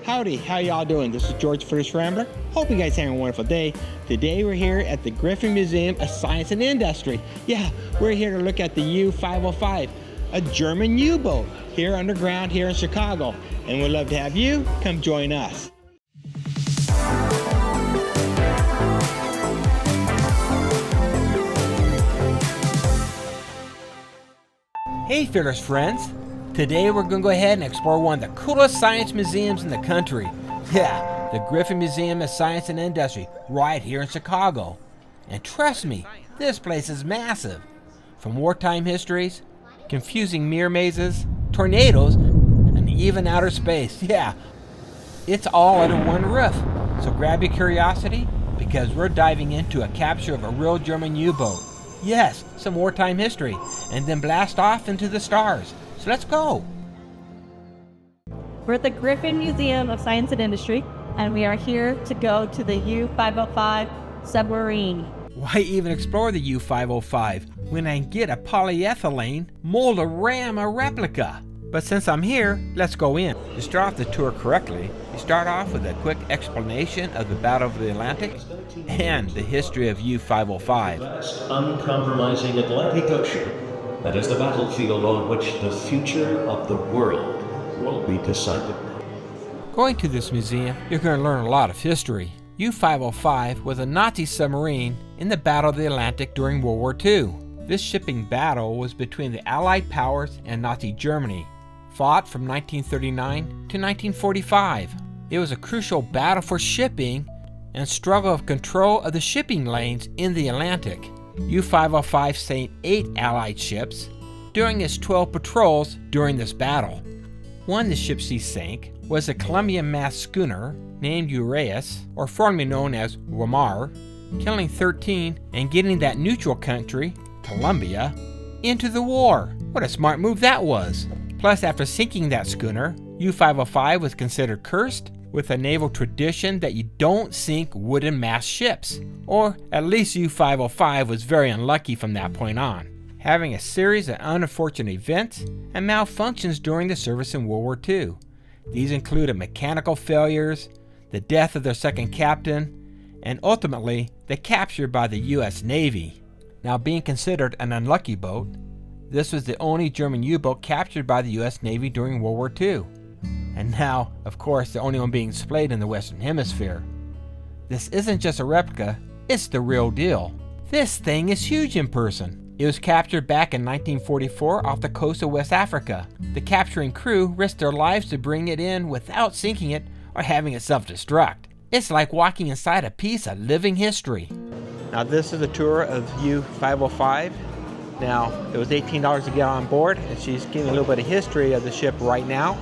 Howdy, how y'all doing? This is George for this Rambler. Hope you guys having a wonderful day. Today we're here at the Griffin Museum of Science and Industry. Yeah, we're here to look at the U-505, a German U-boat here underground here in Chicago. And we'd love to have you come join us. Hey fearless friends, today we're going to go ahead and explore one of the coolest science museums in the country. Yeah, the Griffin Museum of Science and Industry right here in Chicago. And trust me, this place is massive. From wartime histories, confusing mirror mazes, tornadoes, and even outer space. Yeah, it's all under one roof. So grab your curiosity because we're diving into a capture of a real German U-boat. Yes, some wartime history, and then blast off into the stars. So let's go. We're at the Griffin Museum of Science and Industry, and we are here to go to the U-505 Submarine. Why even explore the U-505 when I can get a polyethylene mold-a-ram replica? But since I'm here, let's go in. To start off the tour correctly, you start off with a quick explanation of the Battle of the Atlantic and the history of U-505. Vast, uncompromising Atlantic Ocean, that is the battlefield on which the future of the world will be decided. Going to this museum, you're going to learn a lot of history. U-505 was a Nazi submarine in the Battle of the Atlantic during World War II. This shipping battle was between the Allied powers and Nazi Germany, fought from 1939 to 1945. It was a crucial battle for shipping and struggle of control of the shipping lanes in the Atlantic. U-505 sank 8 Allied ships during its 12 patrols during this battle. One of the ships she sank was a Colombian-mast schooner named Uraeus, or formerly known as Rambler, killing 13 and getting that neutral country, Colombia, into the war. What a smart move that was. Plus, after sinking that schooner, U-505 was considered cursed with a naval tradition that you don't sink wooden mast ships. Or at least U-505 was very unlucky from that point on, having a series of unfortunate events and malfunctions during the service in World War II. These included mechanical failures, the death of their second captain, and ultimately the capture by the U.S. Navy. Now, being considered an unlucky boat, this was the only German U-boat captured by the U.S. Navy during World War II. And now, of course, the only one being displayed in the Western Hemisphere. This isn't just a replica, it's the real deal. This thing is huge in person. It was captured back in 1944 off the coast of West Africa. The capturing crew risked their lives to bring it in without sinking it or having it self-destruct. It's like walking inside a piece of living history. Now this is a tour of U-505. Now it was $18 to get on board, and she's giving a little bit of history of the ship right now.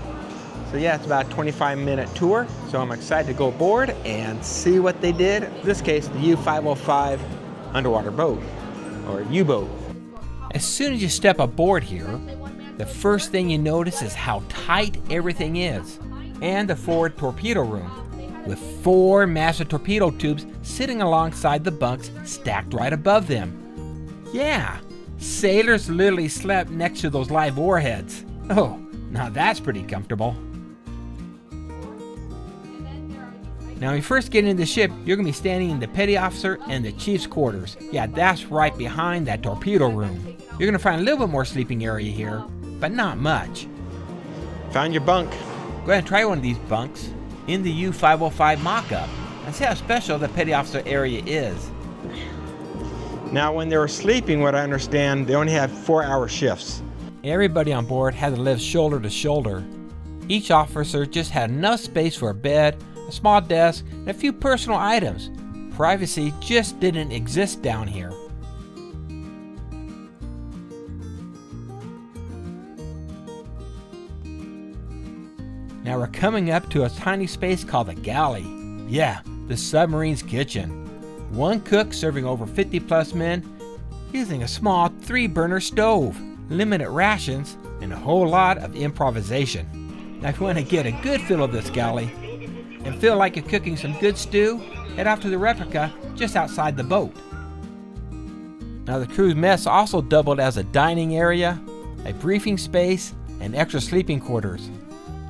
So yeah, it's about a 25-minute tour. So I'm excited to go aboard and see what they did. In this case, the U-505 underwater boat, or U-boat. As soon as you step aboard here, the first thing you notice is how tight everything is, and the forward torpedo room, with 4 massive torpedo tubes sitting alongside the bunks stacked right above them. Yeah, sailors literally slept next to those live warheads. Oh, now that's pretty comfortable. Now when you first get into the ship, you're going to be standing in the petty officer and the chief's quarters. Yeah, that's right behind that torpedo room. You're going to find a little bit more sleeping area here, but not much. Found your bunk. Go ahead and try one of these bunks in the U-505 mock-up and see how special the petty officer area is. Now when they were sleeping, what I understand, they only had 4-hour shifts. Everybody on board had to live shoulder to shoulder. Each officer just had enough space for a bed, a small desk, and a few personal items. Privacy just didn't exist down here. Now we're coming up to a tiny space called the Galley. Yeah, the submarine's kitchen. One cook serving over 50 plus men using a small 3-burner stove, limited rations, and a whole lot of improvisation. Now if you want to get a good feel of this galley and feel like you're cooking some good stew, head off to the replica just outside the boat. Now the crew's mess also doubled as a dining area, a briefing space, and extra sleeping quarters.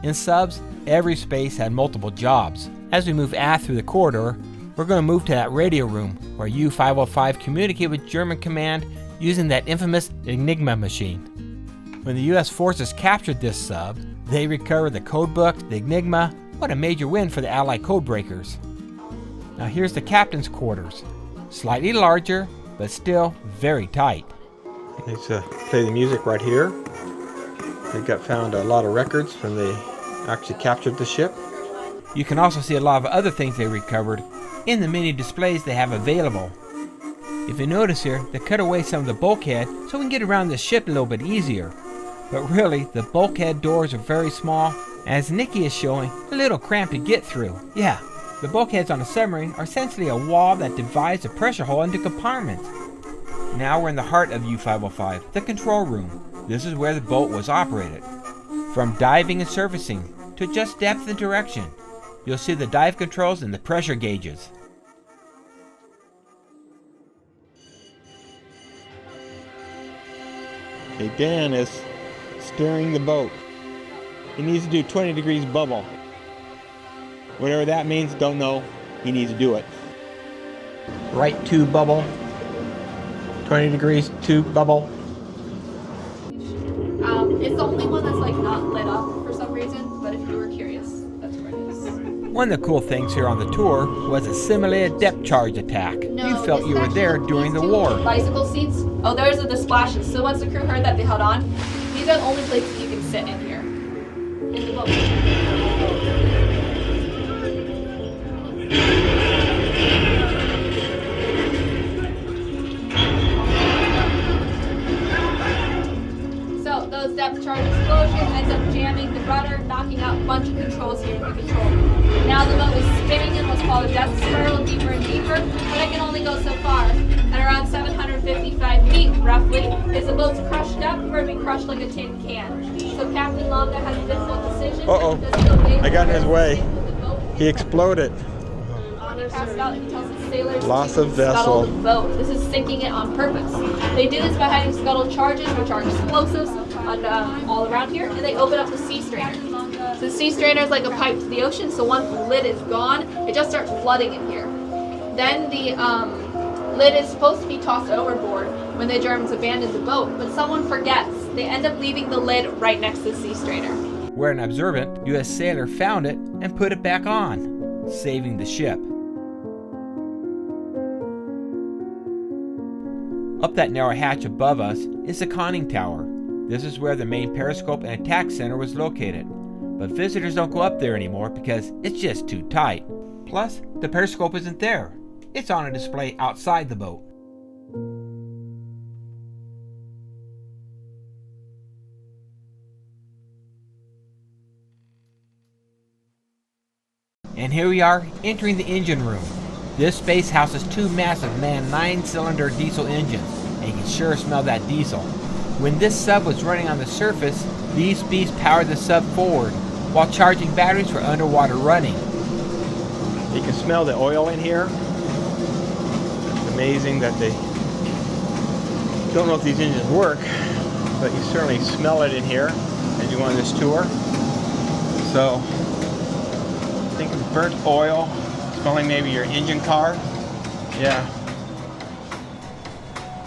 In subs, every space had multiple jobs. As we move aft through the corridor, we're going to move to that radio room where U-505 communicated with German command using that infamous Enigma machine. When the U.S. forces captured this sub, they recovered the code book, the Enigma. What a major win for the Allied code breakers. Now here's the captain's quarters. Slightly larger, but still very tight. Let's play the music right here. They found a lot of records when they actually captured the ship. You can also see a lot of other things they recovered in the many displays they have available. If you notice here, they cut away some of the bulkhead so we can get around the ship a little bit easier. But really, the bulkhead doors are very small, as Nikki is showing, a little cramped to get through. Yeah, the bulkheads on a submarine are essentially a wall that divides the pressure hull into compartments. Now we're in the heart of U-505, the control room. This is where the boat was operated. From diving and surfacing to just depth and direction, you'll see the dive controls and the pressure gauges. Okay, Dan is steering the boat. He needs to do 20 degrees bubble. Whatever that means, don't know. He needs to do it. Right to bubble. 20 degrees to bubble. It's the only one that's like not lit up for some reason, but if you were curious, that's where it is. One of the cool things here on the tour was a simulated depth charge attack. No, You felt you were there during the war. Bicycle seats. Oh, those are the splashes. So once the crew heard that, they held on. These are the only places you can sit in here. In the boat. So those depth charge explosions ends up jamming the rudder, knocking out a bunch of controls here in the control room. Now the boat is spinning in what's called a depth spiral, deeper and deeper, but it can only go so far. At around 755 feet, roughly, is the boat's crushed up or it'd be crushed like a tin can. So Captain Longa has a difficult decision. I got in his way. He exploded. He passed out and he tells his sailors Loss to of vessel. scuttle the boat. This is sinking it on purpose. They do this by hiding scuttle charges, which are explosives, on, all around here, and they open up the sea strainer. So the sea strainer is like a pipe to the ocean, so once the lid is gone, it just starts flooding in here. Then the lid is supposed to be tossed overboard when the Germans abandon the boat, but someone forgets. They end up leaving the lid right next to the sea strainer. Where an observant U.S. sailor found it and put it back on, saving the ship. Up that narrow hatch above us is the conning tower. This is where the main periscope and attack center was located. But visitors don't go up there anymore because it's just too tight. Plus, the periscope isn't there. It's on a display outside the boat. And here we are entering the engine room. This space houses two massive manned 9-cylinder diesel engines, and you can sure smell that diesel. When this sub was running on the surface, these beasts powered the sub forward while charging batteries for underwater running. You can smell the oil in here. It's amazing that they don't know if these engines work, but you certainly smell it in here as you go on this tour. So, think of burnt oil, smelling maybe your engine car. Yeah.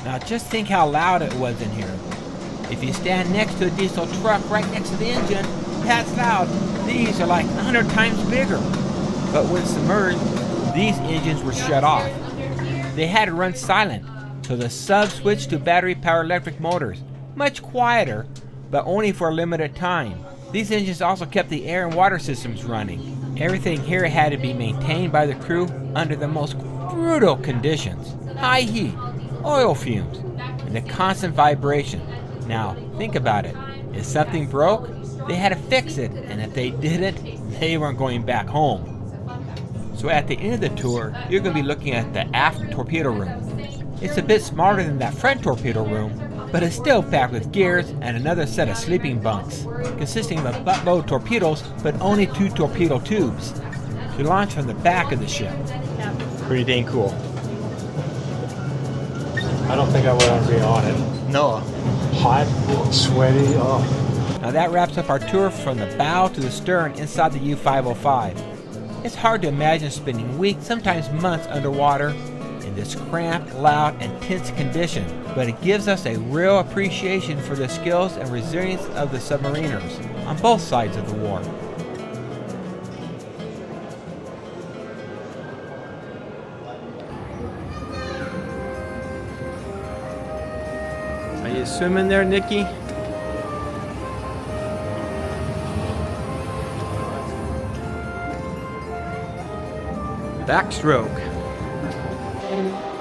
Now just think how loud it was in here. If you stand next to a diesel truck right next to the engine, that's loud. These are like 100 times bigger. But when submerged, these engines were shut off. They had to run silent, so the sub switched to battery-powered electric motors. Much quieter, but only for a limited time. These engines also kept the air and water systems running. Everything here had to be maintained by the crew under the most brutal conditions. High heat, oil fumes, and the constant vibration. Now, think about it. If something broke, they had to fix it, and if they didn't, they weren't going back home. So at the end of the tour, you're going to be looking at the Aft Torpedo Room. It's a bit smaller than that front torpedo room, but it's still packed with gears and another set of sleeping bunks, consisting of a buttload torpedoes, but only 2 torpedo tubes, to launch from the back of the ship. Pretty dang cool. I don't think I would want to be on it. No. Hot, sweaty, oh. Now that wraps up our tour from the bow to the stern inside the U-505. It's hard to imagine spending weeks, sometimes months underwater in this cramped, loud, and tense condition, but it gives us a real appreciation for the skills and resilience of the submariners on both sides of the war. Are you swimming there, Nikki? Backstroke.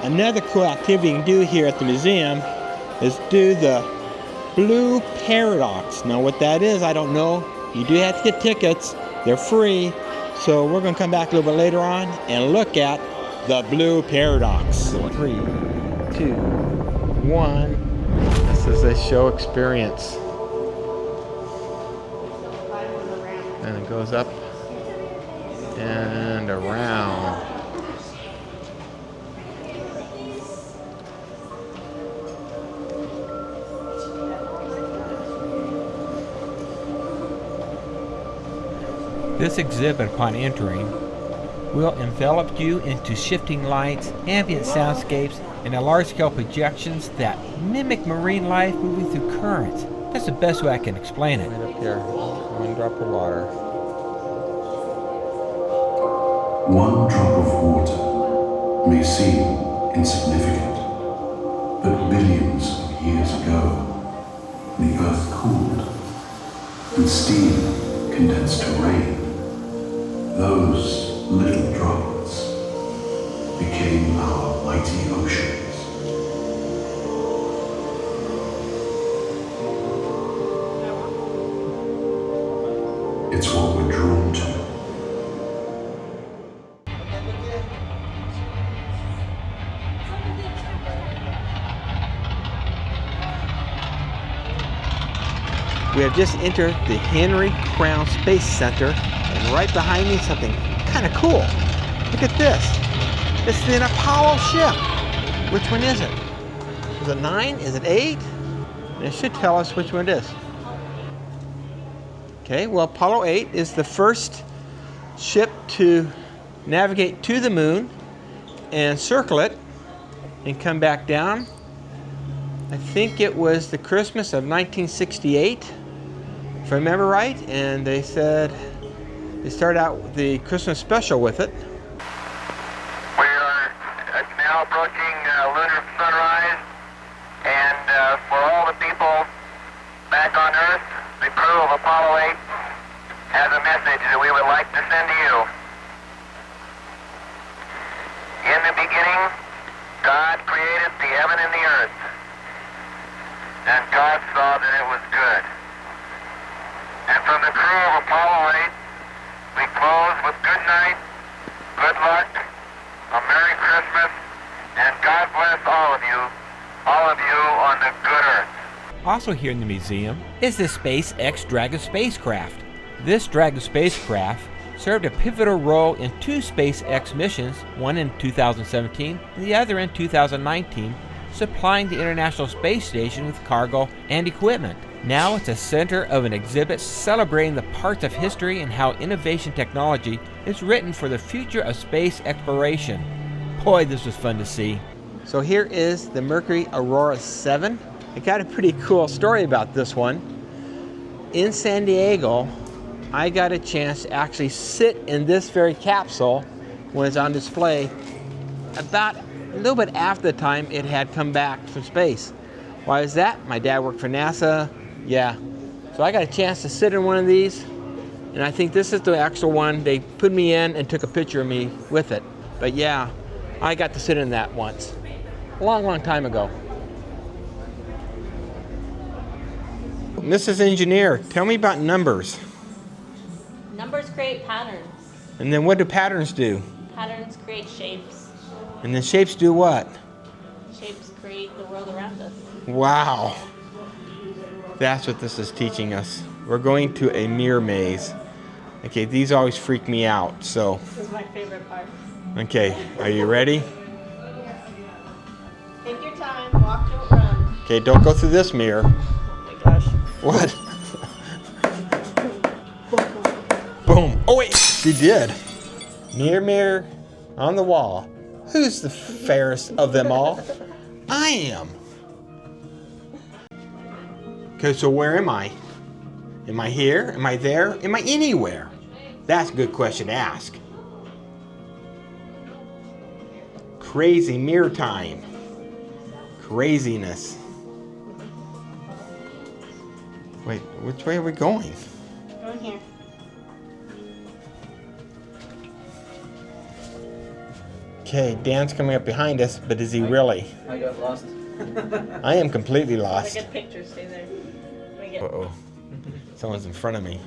Another cool activity you can do here at the museum is do the blue paradox. Now what that is, I don't know. You do have to get tickets. They're free. So we're going to come back a little bit later on and look at the blue paradox. 3, 2, 1. This is a show experience. And it goes up and around. This exhibit, upon entering, will envelop you into shifting lights, ambient soundscapes, and large-scale projections that mimic marine life moving through currents. That's the best way I can explain it. Right up here, 1 drop of water. One drop of water may seem insignificant, but billions of years ago, the earth cooled and steam condensed to rain. Those little droplets became our mighty oceans. It's what we're drawn to. We have just entered the Henry Crown Space Center, and right behind me something kind of cool. Look at this. It's an Apollo ship. Which one is it? Is it 9? Is it 8? And it should tell us which one it is. Okay, well, Apollo 8 is the first ship to navigate to the moon and circle it and come back down. I think it was the Christmas of 1968, if I remember right, and they said they started out with the Christmas special with it. We are now approaching lunar sunrise, and for all the people back on Earth, the crew of Apollo 8 has a message that we would like to send to you. In the beginning, God created the heaven and the earth, and God saw that it was good. And from the crew of Apollo 8, we close with good night, good luck, a Merry Christmas, and God bless all of you on the good earth. Also here in the museum is the SpaceX Dragon spacecraft. This Dragon spacecraft served a pivotal role in 2 SpaceX missions, one in 2017 and the other in 2019, supplying the International Space Station with cargo and equipment. Now it's a center of an exhibit celebrating the parts of history and how innovation technology is written for the future of space exploration. Boy, this was fun to see. So here is the Mercury Aurora 7. I got a pretty cool story about this one. In San Diego, I got a chance to actually sit in this very capsule when it's on display about a little bit after the time it had come back from space. Why is that? My dad worked for NASA. Yeah. So I got a chance to sit in one of these, and I think this is the actual one. They put me in and took a picture of me with it. But yeah, I got to sit in that once. A long, long time ago. Mrs. Engineer, tell me about numbers. Numbers create patterns. And then what do patterns do? Patterns create shapes. And then shapes do what? Shapes create the world around us. Wow. That's what this is teaching us. We're going to a mirror maze. Okay, these always freak me out, so. This is my favorite part. Okay, are you ready? Take your time, walk, don't run. Okay, don't go through this mirror. Oh my gosh. What? Boom. Oh wait, she did. Mirror, mirror on the wall. Who's the fairest of them all? I am. Okay, so where am I? Am I here? Am I there? Am I anywhere? That's a good question to ask. Crazy mirror time. Craziness. Wait, which way are we going? Going here. Okay, Dan's coming up behind us, but is he really? I got lost. I am completely Have a lost. good picture. Stay there. Let me get. Uh-oh. Someone's in front of me.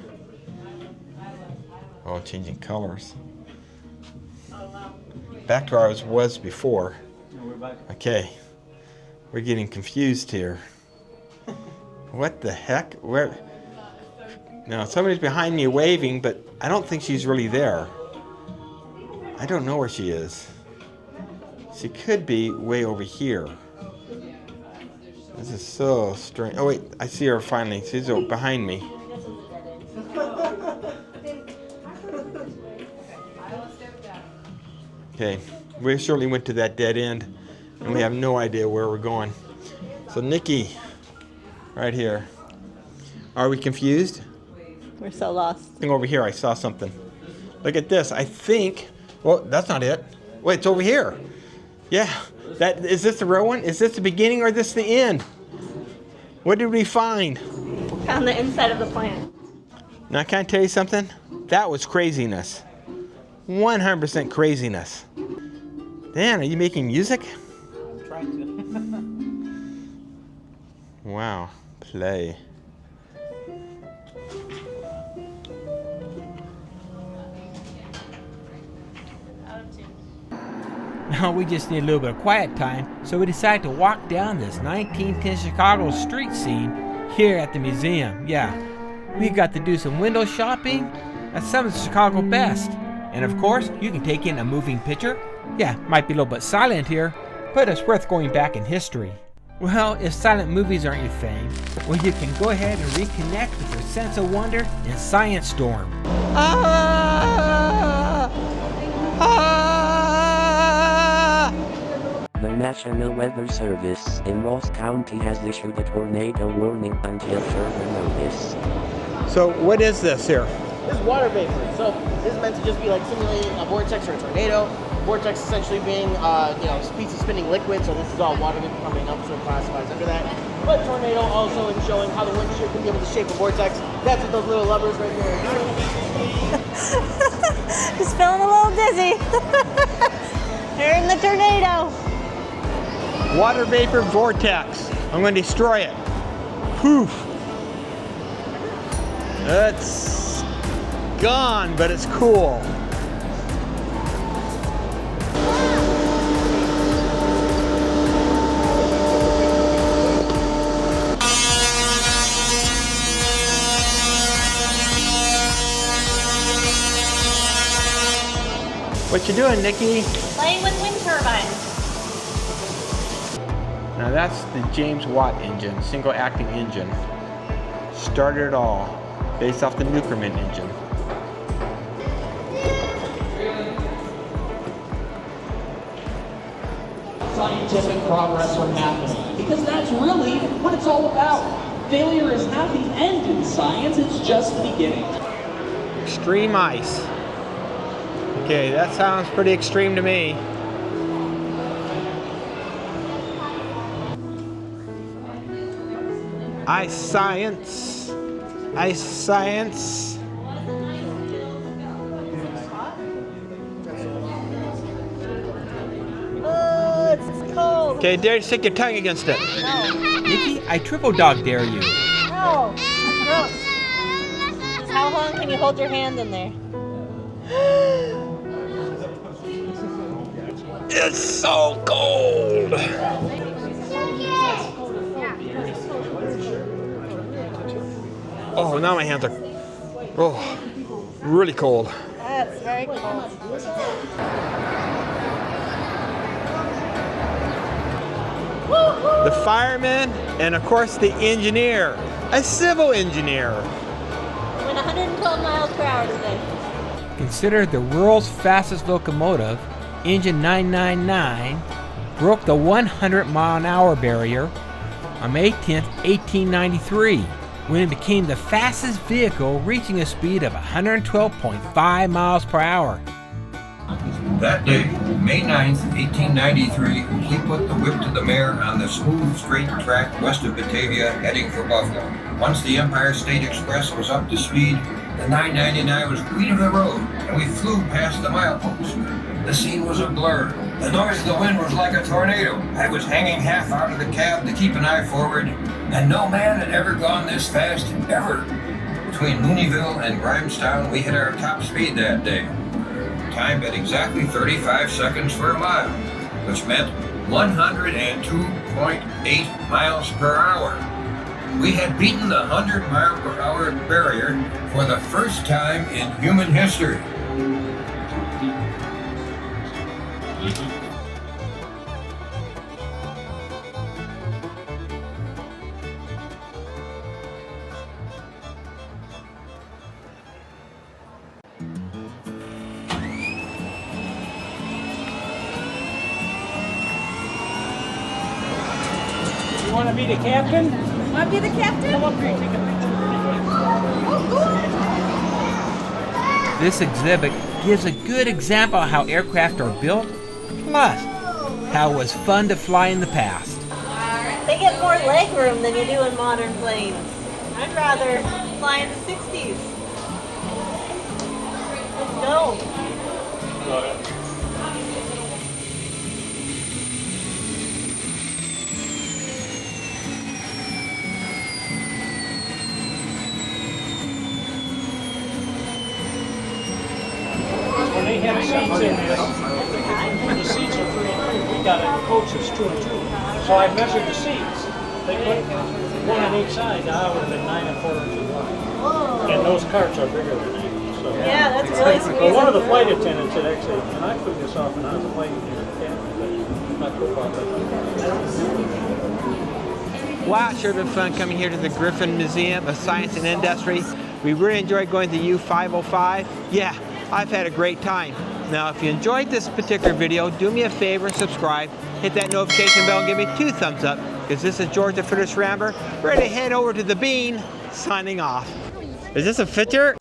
Oh, changing colors. Oh wow. Back to where I was before. No, we're back. Okay. We're getting confused here. What the heck? Where? Now, somebody's behind me waving, but I don't think she's really there. I don't know where she is. She could be way over here. This is so strange. Oh wait, I see her finally. She's behind me. Okay, we surely went to that dead end, and we have no idea where we're going. So Nikki, right here. Are we confused? We're so lost. I think over here I saw something. Look at this. I think. Well, that's not it. Wait, it's over here. Yeah. That is this the real one? Is this the beginning or is this the end? What did we find? Found the inside of the plant. Now, can I tell you something? That was craziness. 100% craziness. Dan, are you making music? I'm trying to. Wow. Play. Now we just need a little bit of quiet time, so we decided to walk down this 1910 Chicago street scene here at the museum. Yeah, we got to do some window shopping at some of the Chicago best. And of course, you can take in a moving picture. Yeah, might be a little bit silent here, but it's worth going back in history. Well, if silent movies aren't your thing, well, you can go ahead and reconnect with your sense of wonder in Science Storm. The National Weather Service in Ross County has issued a tornado warning until further notice. So, what is this here? This is water vapor. So this is meant to just be like simulating a vortex or a tornado. Vortex essentially being, piece of spinning liquid. So this is all water vapor coming up, so it classifies under that. But tornado also in showing how the wind shear can be able to shape a vortex. That's what those little levers right here are doing. Just feeling a little dizzy. Here in the tornado. Water vapor vortex. I'm going to destroy it. Poof. It's gone, but it's cool. What you doing, Nikki? Playing with wind turbines. Now that's the James Watt engine, single acting engine. Started it all, based off the Nuckerman engine. Scientific progress from happening, because that's really what it's all about. Failure is not the end in science, it's just the beginning. Extreme ice. Okay, that sounds pretty extreme to me. Ice science. Ice science. Oh, it's cold. Okay, dare you stick your tongue against it. No. Nikki, I triple dog dare you. No. Gross. How long can you hold your hand in there? It's so cold. Oh, now my hands are really cold. That's very cold. The fireman, and of course the engineer, a civil engineer. Went 112 miles per hour today. Considered the world's fastest locomotive, Engine 999 broke the 100-mile-an-hour barrier on May 10, 1893, when it became the fastest vehicle, reaching a speed of 112.5 miles per hour. That day, May 9th, 1893, we put the whip to the mare on the smooth, straight track west of Batavia, heading for Buffalo. Once the Empire State Express was up to speed, the 999 was queen of the road, and we flew past the milepost. The scene was a blur. The noise of the wind was like a tornado. I was hanging half out of the cab to keep an eye forward, and no man had ever gone this fast, ever. Between Mooneyville and Grahamstown, we hit our top speed that day. Timed at exactly 35 seconds for a mile, which meant 102.8 miles per hour. We had beaten the 100-mile-per-hour barrier for the first time in human history. You want to be the captain? Want to be the captain? Come up here, take a picture. This exhibit gives a good example of how aircraft are built, plus how it was fun to fly in the past. They get more leg room than you do in modern planes. I'd rather fly in the 60s. Let's go. When they have seats in there, the seats are 3 and 3. We got a coach that's 2 and 2. So I measured the seats. They put one on each side. Now I would have been 9 and 4 and 2 wide. And those carts are bigger than that. So. Yeah, that's really sweet. Well, one of the flight attendants had actually, and I took this off and I was a flight attendant, but not football, but Wow, it's sure been fun coming here to the Griffin Museum of Science and Industry. We really enjoyed going to U-505. Yeah, I've had a great time. Now, if you enjoyed this particular video, do me a favor and subscribe. Hit that notification bell and give me 2 thumbs up, because this is George the British Rambler, ready to head over to The Bean, signing off. Is this a picture?